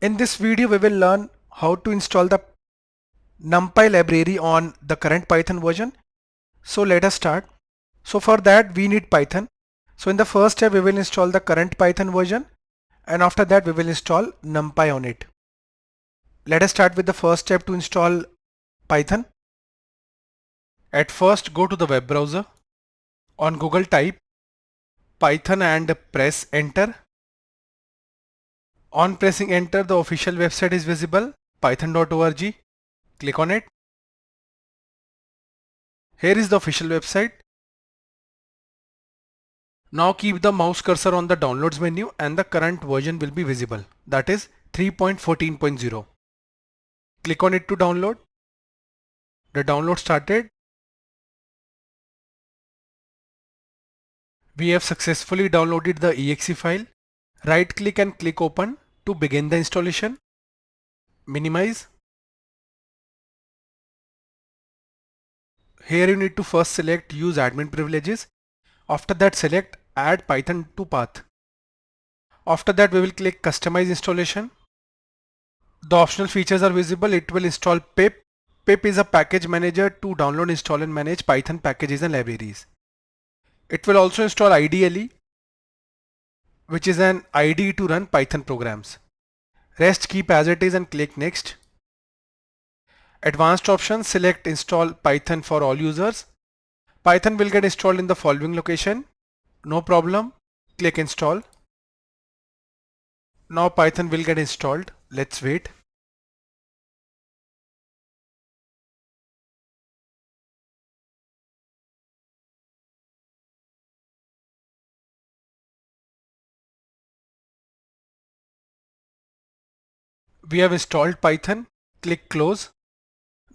In this video, we will learn how to install the NumPy library on the current Python version. So let us start. So for that we need Python. So in the first step we will install the current Python version, and after that we will install NumPy on it. Let us start with the first step to install Python. At first go to the web browser. On Google type Python and press enter. On pressing enter, the official website is visible, python.org. Click on it. Here is the official website. Now keep the mouse cursor on the downloads menu and the current version will be visible, that is 3.14.0. Click on it to download. The download started. We have successfully downloaded the exe file. Right click and click open to begin the installation. Minimize. Here you need to first select use admin privileges. After that select add Python to path. After that we will click customize installation. The optional features are visible. It will install pip. Pip is a package manager to download, install and manage Python packages and libraries. It will also install IDLE, which is an IDE to run Python programs. Rest keep as it is and click next. Advanced options, select install Python for all users. Python will get installed in the following location. No problem. Click install. Now Python will get installed. Let's wait. We have installed Python. Click close.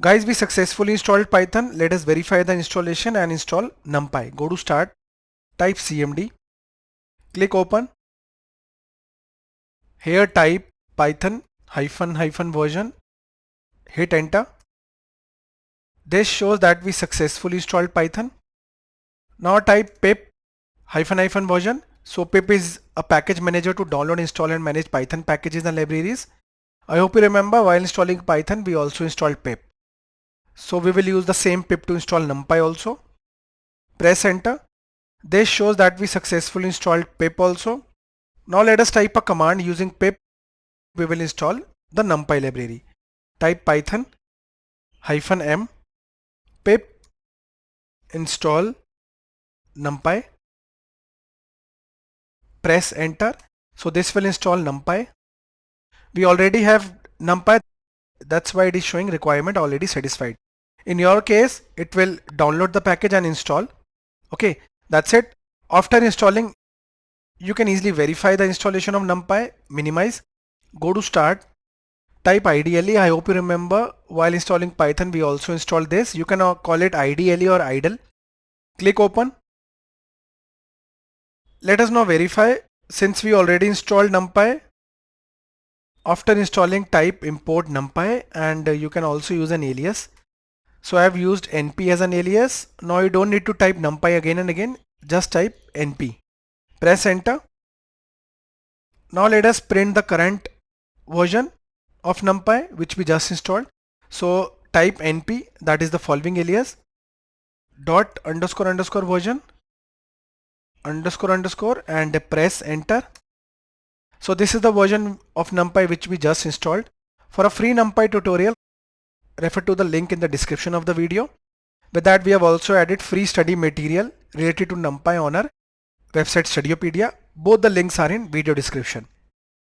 Guys, we successfully installed Python. Let us verify the installation and install NumPy. Go to start. Type cmd. Click open. Here type Python -- version. Hit enter. This shows that we successfully installed Python. Now type pip -- version. So pip is a package manager to download, install and manage Python packages and libraries. I hope you remember while installing Python we also installed pip. So we will use the same pip to install NumPy also. Press enter. This shows that we successfully installed pip also. Now let us type a command using pip. We will install the NumPy library. Type Python -m pip install NumPy. Press enter. So this will install NumPy. We already have NumPy, that's why it is showing requirement already satisfied. In your case, it will download the package and install. Okay, that's it. After installing, you can easily verify the installation of NumPy. Minimize. Go to start. Type IDLE. I hope you remember while installing Python we also installed this. You can call it IDLE or idle. Click open. Let us now verify since we already installed NumPy. After installing, type import NumPy, and you can also use an alias. So I have used np as an alias. Now you don't need to type NumPy again and again. Just type np. Press enter. Now let us print the current version of NumPy which we just installed. So type np, that is the following alias, dot _ version _ and press enter. So this is the version of NumPy which we just installed. For a free NumPy tutorial, refer to the link in the description of the video. With that, we have also added free study material related to NumPy on our website Studiopedia. Both the links are in video description.